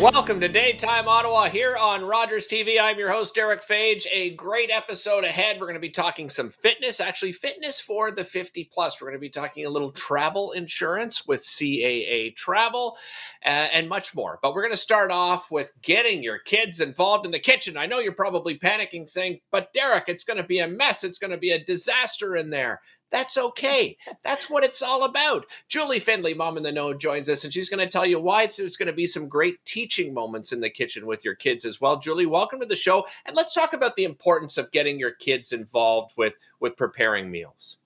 Welcome to Daytime Ottawa here on Rogers TV. I'm your host, Derek Fage. A great episode ahead. We're going to be talking some fitness, actually fitness for the 50 plus. We're going to be talking a little travel insurance with CAA Travel and much more. But we're going to start off with getting your kids involved in the kitchen. I know you're probably panicking saying, but Derek, it's going to be a mess. It's going to be a disaster in there. That's okay. That's what it's all about. Julie Findlay, Mom in the Know, joins us, and she's going to tell you why there's going to be some great teaching moments in the kitchen with your kids as well. Julie, welcome to the show, and let's talk about the importance of getting your kids involved with preparing meals.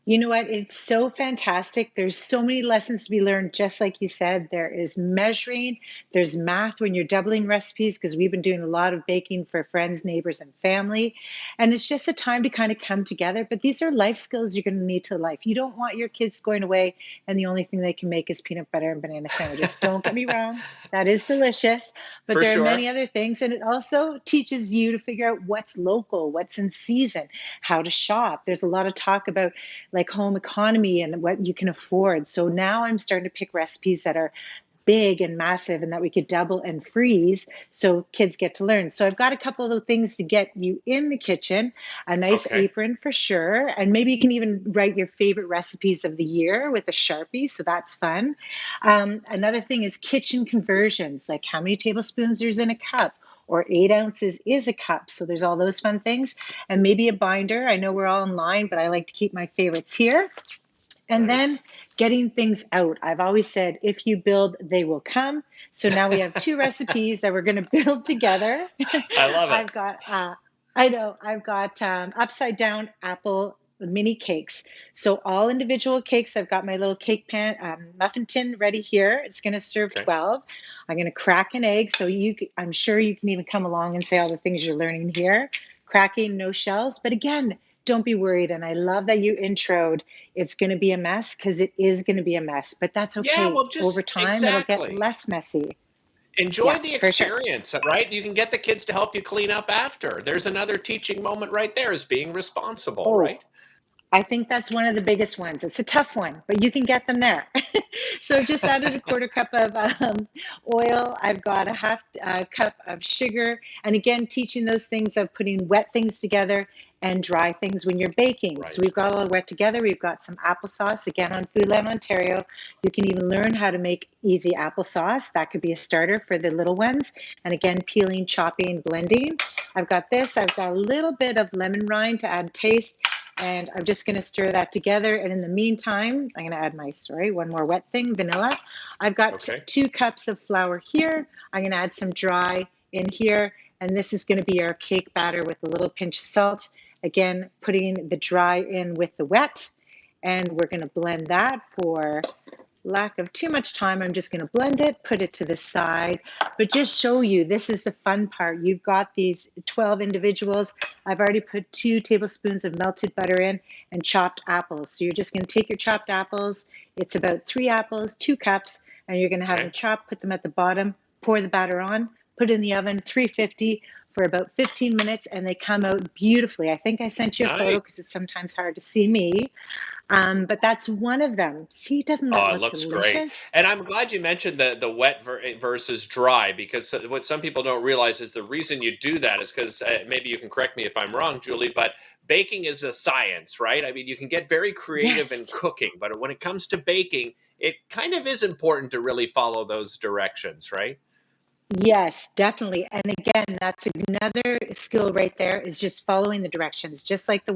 You know what? It's so fantastic. There's so many lessons to be learned. Just like you said, there is measuring, there's math when you're doubling recipes, because we've been doing a lot of baking for friends, neighbors, and family. And it's just a time to kind of come together. But these are life skills you're going to need to life. You don't want your kids going away and the only thing they can make is peanut butter and banana sandwiches. Don't get me wrong. That is delicious. But For there are sure. many other things. And it also teaches you to figure out what's local, what's in season, how to shop. There's a lot of talk about like home economy and what you can afford. So now I'm starting to pick recipes that are big and massive and that we could double and freeze so kids get to learn. So I've got a couple of things to get you in the kitchen, a nice apron for sure. And maybe you can even write your favorite recipes of the year with a Sharpie. So that's fun. Another thing is kitchen conversions, like how many tablespoons there's in a cup, or 8 ounces is a cup. So there's all those fun things. And maybe a binder. I know we're all online, but I like to keep my favorites here. And then getting things out. I've always said, if you build, they will come. So now we have 2 recipes that we're going to build together. I love it. I've got upside down apple mini cakes. So all individual cakes. I've got my little cake pan, muffin tin ready here. It's going to serve 12. I'm going to crack an egg. So I'm sure you can even come along and say all the things you're learning here. Cracking, no shells. But again, don't be worried. And I love that you introed, it's going to be a mess, because it is going to be a mess. But that's okay. Yeah, well, Over time, it'll get less messy. Enjoy the experience, right? You can get the kids to help you clean up after. There's another teaching moment right there, is being responsible, right? I think that's one of the biggest ones. It's a tough one, but you can get them there. So just added a quarter cup of oil. I've got a half cup of sugar. And again, teaching those things of putting wet things together and dry things when you're baking. So we've got all wet together. We've got some applesauce, again, on Foodland Ontario. You can even learn how to make easy applesauce. That could be a starter for the little ones. And again, peeling, chopping, blending. I've got this. I've got a little bit of lemon rind to add taste. And I'm just going to stir that together. And in the meantime, I'm going to add one more wet thing, vanilla. I've got 2 cups of flour here. I'm going to add some dry in here. And this is going to be our cake batter with a little pinch of salt. Again, putting the dry in with the wet. And we're going to blend that for lack of too much time. I'm just going to blend it, put it to the side, but just show you, this is the fun part. You've got these 12 individuals. I've already put 2 tablespoons of melted butter in and chopped apples. So you're just going to take your chopped apples. It's about 3 apples, 2 cups, and you're going to have them chopped, put them at the bottom, pour the batter on, put it in the oven, 350 for about 15 minutes, and they come out beautifully. I think I sent you a photo because it's sometimes hard to see me. But that's one of them. See, doesn't that look delicious? Great. And I'm glad you mentioned the wet versus dry, because what some people don't realize is the reason you do that is because maybe you can correct me if I'm wrong, Julie, but baking is a science, right? I mean, you can get very creative in cooking, but when it comes to baking, it kind of is important to really follow those directions, right? Yes, definitely. And again, that's another skill right there, is just following the directions, just like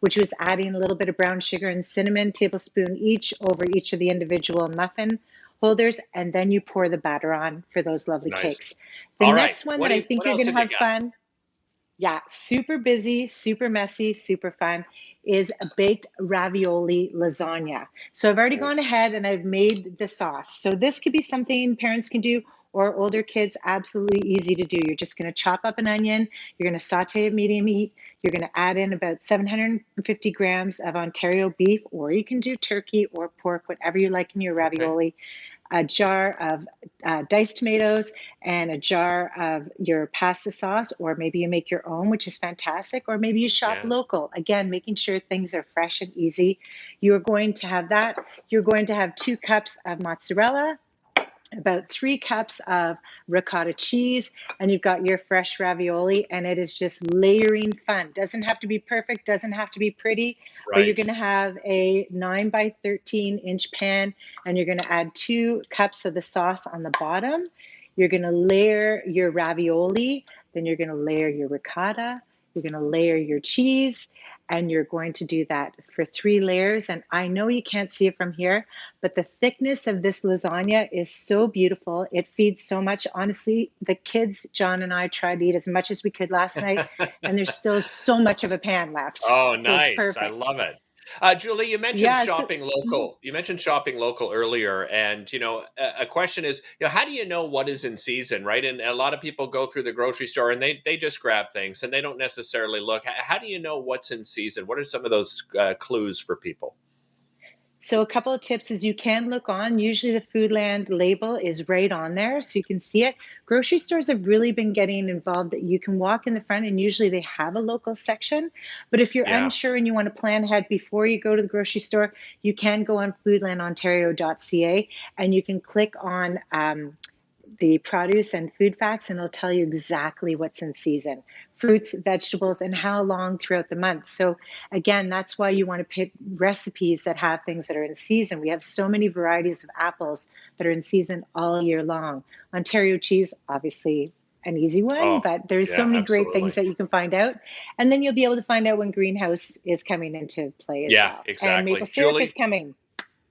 which was adding a little bit of brown sugar and cinnamon, tablespoon each, over each of the individual muffin holders. And then you pour the batter on for those lovely cakes. The next one that I think you're going to have fun. Yeah, super busy, super messy, super fun, is a baked ravioli lasagna. So I've already gone ahead and I've made the sauce. So this could be something parents can do, or older kids, absolutely easy to do. You're just going to chop up an onion. You're going to saute it medium heat. You're going to add in about 750 grams of Ontario beef, or you can do turkey or pork, whatever you like in your ravioli. A jar of diced tomatoes, and a jar of your pasta sauce, or maybe you make your own, which is fantastic, or maybe you shop local. Again, making sure things are fresh and easy. You're going to have that. You're going to have 2 cups of mozzarella, about 3 cups of ricotta cheese, and you've got your fresh ravioli, and it is just layering fun. Doesn't have to be perfect, doesn't have to be pretty, but you're Right. going to have a 9 by 13 inch pan, and you're going to add 2 cups of the sauce on the bottom. You're going to layer your ravioli, then you're going to layer your ricotta, you're going to layer your cheese, and you're going to do that for 3 layers. And I know you can't see it from here, but the thickness of this lasagna is so beautiful. It feeds so much. Honestly, the kids, John and I, tried to eat as much as we could last night, and there's still so much of a pan left. Oh, So it's nice. I perfect. love it. Julie, you mentioned Yeah. So, shopping mhm. local. You mentioned shopping local earlier, and a question is, how do you know what is in season, right? And a lot of people go through the grocery store and they just grab things and they don't necessarily look. How do you know what's in season? What are some of those clues for people? So a couple of tips is you can look on. Usually the Foodland label is right on there, so you can see it. Grocery stores have really been getting involved that you can walk in the front and usually they have a local section. But if you're Yeah. unsure and you want to plan ahead before you go to the grocery store, you can go on foodlandontario.ca and you can click on the produce and food facts, and it'll tell you exactly what's in season, fruits, vegetables, and how long throughout the month. So again, that's why you want to pick recipes that have things that are in season. We have so many varieties of apples that are in season all year long. Ontario cheese, obviously an easy one, Oh, but there's so yeah, many great things absolutely. that you can find out. And then you'll be able to find out when greenhouse is coming into play as Yeah, well. And maple exactly. syrup is Julie, coming.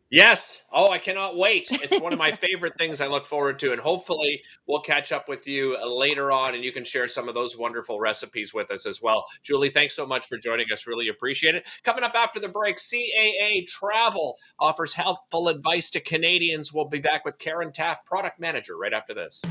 yes. Oh, I cannot wait. It's one of my favorite things I look forward to. And hopefully, we'll catch up with you later on and you can share some of those wonderful recipes with us as well. Julie, thanks so much for joining us. Really appreciate it. Coming up after the break, CAA Travel offers helpful advice to Canadians. We'll be back with Karen Taft, product manager, right after this.